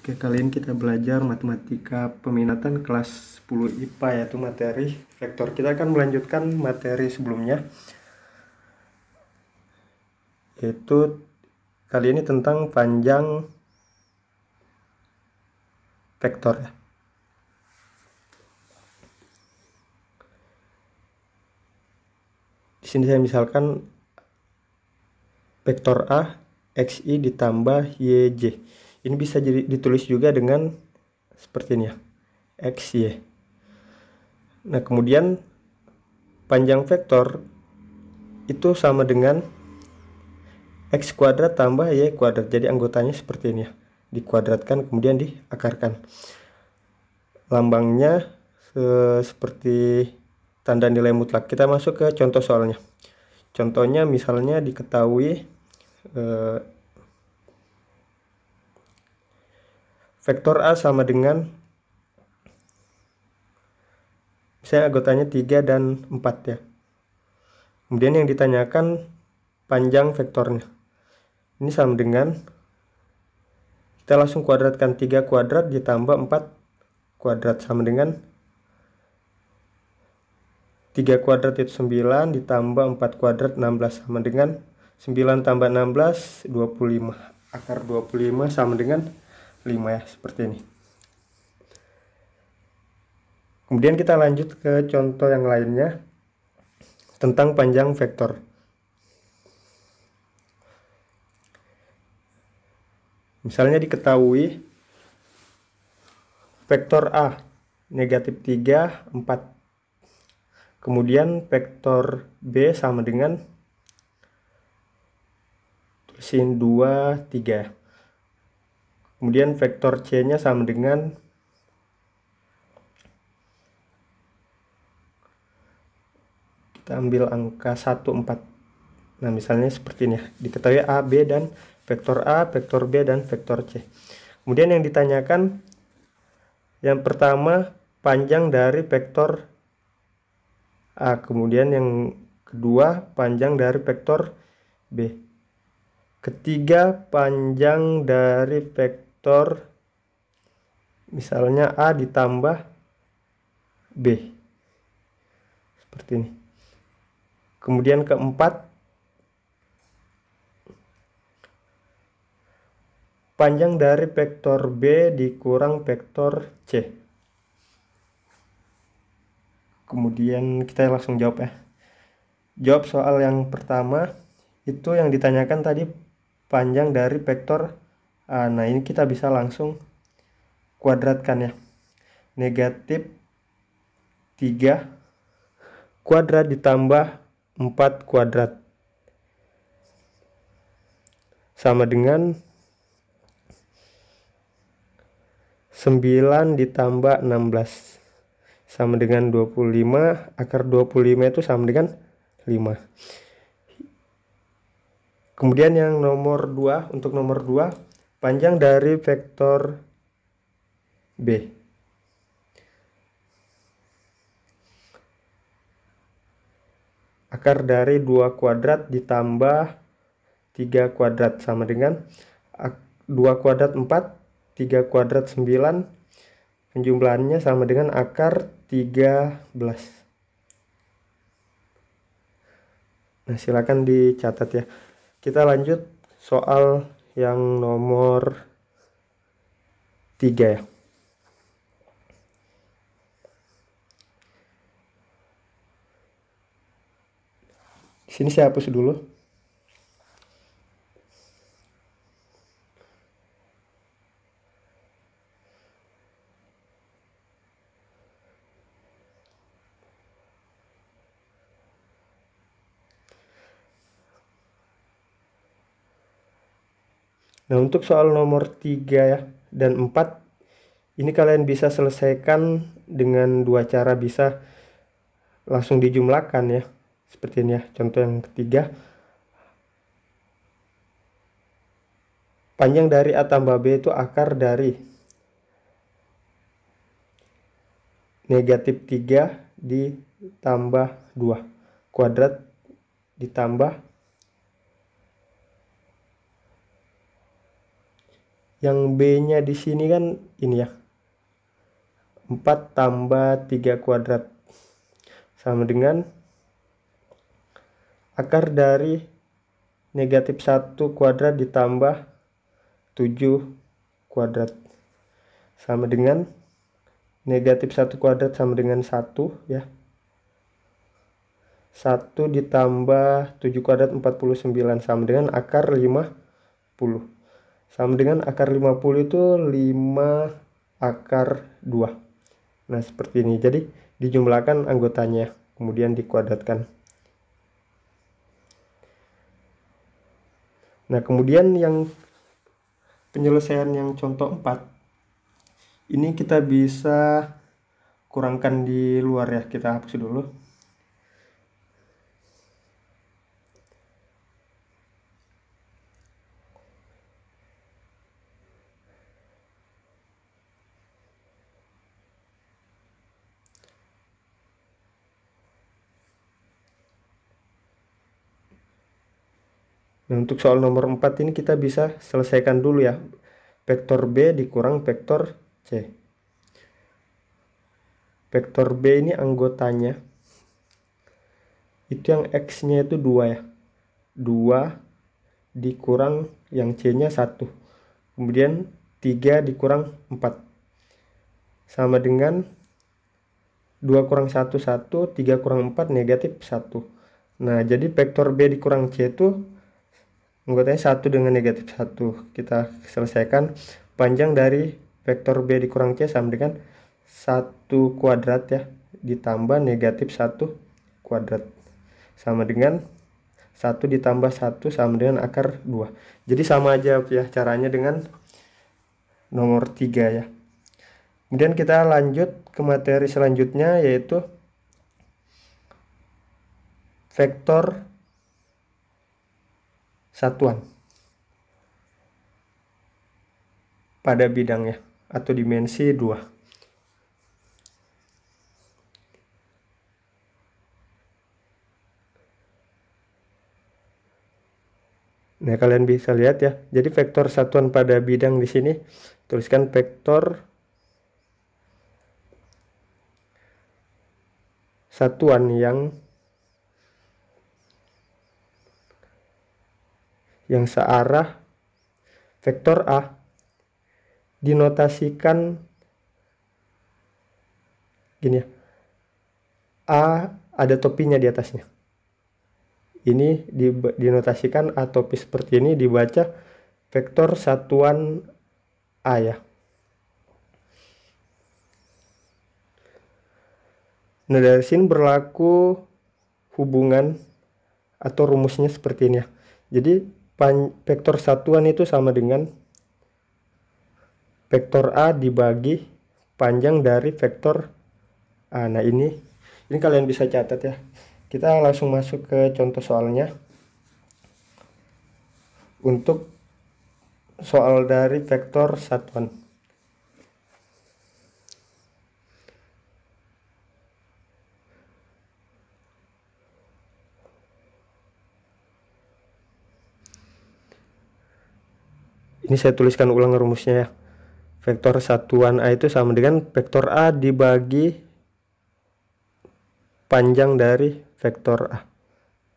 Oke, kali ini kita belajar matematika peminatan kelas 10 IPA, yaitu materi vektor. Kita akan melanjutkan materi sebelumnya, yaitu kali ini tentang panjang vektor ya. Di sini saya misalkan vektor A xi ditambah yj. Ini bisa jadi ditulis juga dengan seperti ini ya, xy. Nah, kemudian panjang vektor itu sama dengan x kuadrat tambah y kuadrat. Jadi anggotanya seperti ini ya, dikuadratkan kemudian diakarkan. Lambangnya seperti tanda nilai mutlak. Kita masuk ke contoh soalnya. Contohnya misalnya diketahui vektor A sama dengan, misalnya anggotanya 3 dan 4 ya. Kemudian yang ditanyakan panjang vektornya. Ini sama dengan, kita langsung kuadratkan 3 kuadrat ditambah 4 kuadrat sama dengan 3 kuadrat itu 9 ditambah 4 kuadrat 16 sama dengan 9 tambah 16 25. Akar 25 sama dengan 5 ya, seperti ini. Kemudian kita lanjut ke contoh yang lainnya tentang panjang vektor. Misalnya diketahui vektor A negatif 3, 4. Kemudian vektor B sama dengan, tulisin 2, 3. Kemudian vektor C-nya sama dengan kita ambil angka 1, 4. Nah, misalnya seperti ini ya. Diketahui A, B, dan vektor A, vektor B, dan vektor C. Kemudian yang ditanyakan yang pertama panjang dari vektor A. Kemudian yang kedua panjang dari vektor B. Ketiga panjang dari vektor misalnya A ditambah B. Seperti ini. Kemudian keempat panjang dari vektor B dikurang vektor C. Kemudian kita langsung jawab ya. Jawab soal yang pertama, itu yang ditanyakan tadi panjang dari vektor A. Nah, ini kita bisa langsung kuadratkan ya. Negatif 3 kuadrat ditambah 4 kuadrat sama dengan 9 ditambah 16 sama dengan 25. Akar 25 itu sama dengan 5. Kemudian yang nomor 2, untuk nomor 2 panjang dari vektor B. Akar dari 2 kuadrat ditambah 3 kuadrat sama dengan 2 kuadrat 4, 3 kuadrat 9. Penjumlahannya sama dengan akar 13. Nah, silakan dicatat ya. Kita lanjut soal yang nomor 3 ya. Di sini saya hapus dulu. Nah, untuk soal nomor 3 ya dan 4 ini kalian bisa selesaikan dengan dua cara, bisa langsung dijumlahkan ya. Seperti ini ya. Contoh yang ketiga. Panjang dari A tambah B itu akar dari negatif 3 ditambah 2 kuadrat ditambah Yang B-nya di sini kan ini ya, 4 tambah 3 kuadrat sama dengan akar dari negatif 1 kuadrat ditambah 7 kuadrat sama dengan negatif 1 kuadrat sama dengan 1 ya. 1 ditambah 7 kuadrat 49 sama dengan akar 50. Sama dengan akar 50 itu 5 akar 2. Nah, seperti ini. Jadi dijumlahkan anggotanya, kemudian dikuadratkan. Nah, kemudian yang penyelesaian yang contoh 4. Ini kita bisa kurangkan di luar ya. Kita hapus dulu. Nah, untuk soal nomor 4 ini kita bisa selesaikan dulu ya. Vektor B dikurang vektor C. Vektor B ini anggotanya itu yang X-nya itu 2 ya. 2 dikurang yang C-nya 1. Kemudian 3 dikurang 4. Sama dengan 2 kurang 1, 1. 3 kurang 4, negatif 1. Nah, jadi vektor B dikurang C itu anggotanya 1 dengan negatif 1. Kita selesaikan. Panjang dari vektor B dikurang C sama dengan 1 kuadrat ya, ditambah negatif 1 kuadrat. Sama dengan 1 ditambah 1 sama dengan akar 2. Jadi sama aja ya caranya dengan nomor 3 ya. Kemudian kita lanjut ke materi selanjutnya, yaitu vektor satuan pada bidangnya atau dimensi 2. Nah, kalian bisa lihat ya. Jadi vektor satuan pada bidang di sini tuliskan vektor satuan yang searah vektor A dinotasikan gini ya. A ada topinya di atasnya. Ini dinotasikan A topi seperti ini, dibaca vektor satuan A ya. Nah, dari sini berlaku hubungan atau rumusnya seperti ini ya. Jadi vektor satuan itu sama dengan vektor A dibagi panjang dari vektor A. Nah, ini kalian bisa catat ya. Kita langsung masuk ke contoh soalnya. Untuk soal dari vektor satuan. Ini saya tuliskan ulang rumusnya ya. Vektor satuan A itu sama dengan vektor A dibagi panjang dari vektor A.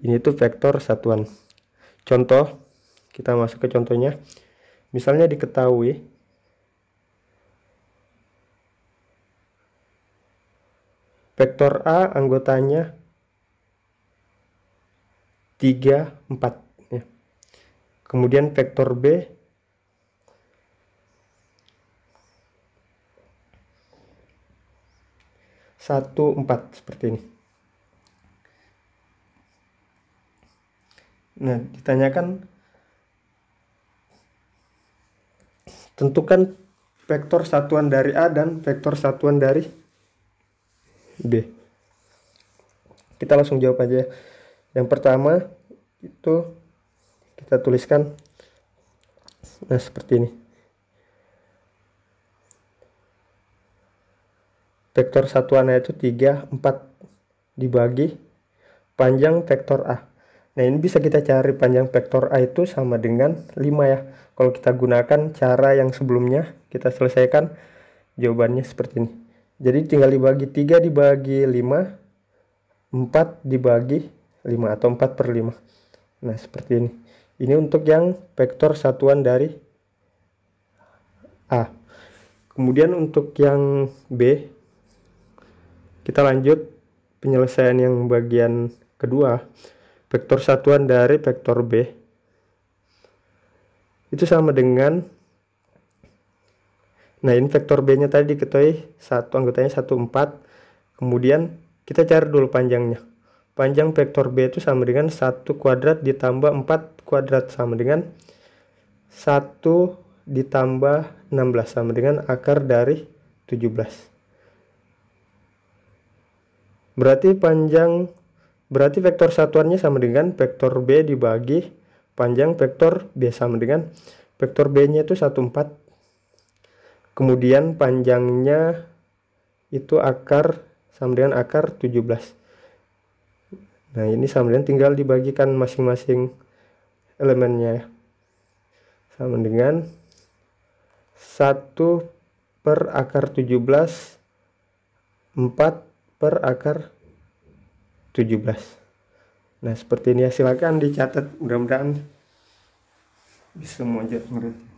Ini tuh vektor satuan. Contoh, kita masuk ke contohnya. Misalnya diketahui vektor A anggotanya 3, 4 ya. Kemudian vektor B satu 4 seperti ini. Nah, ditanyakan tentukan vektor satuan dari A dan vektor satuan dari B. Kita langsung jawab aja. Yang pertama itu kita tuliskan nah seperti ini. Vektor satuannya itu 3, 4 dibagi panjang vektor A. Nah, ini bisa kita cari panjang vektor A itu sama dengan 5 ya. Kalau kita gunakan cara yang sebelumnya, kita selesaikan jawabannya seperti ini. Jadi tinggal dibagi 3 dibagi 5, 4 dibagi 5 atau 4 per 5. Nah, seperti ini. Ini untuk yang vektor satuan dari A. Kemudian untuk yang B, kita lanjut penyelesaian yang bagian kedua. Vektor satuan dari vektor B itu sama dengan, nah ini vektor B nya tadi diketahui satu anggotanya 1, 4. Kemudian kita cari dulu panjangnya. Panjang vektor B itu sama dengan 1 kuadrat ditambah 4 kuadrat sama dengan 1 ditambah 16 sama dengan akar dari 17. Berarti vektor satuannya sama dengan vektor B dibagi panjang vektor B sama dengan vektor B nya itu 1, 4. Kemudian panjangnya itu akar sama dengan akar 17. Nah, ini sama dengan tinggal dibagikan masing-masing elemennya ya. Sama dengan 1 per akar 17, 4 per akar 17. Nah, seperti ini ya, silakan dicatat, mudah-mudahan bisa mengerti.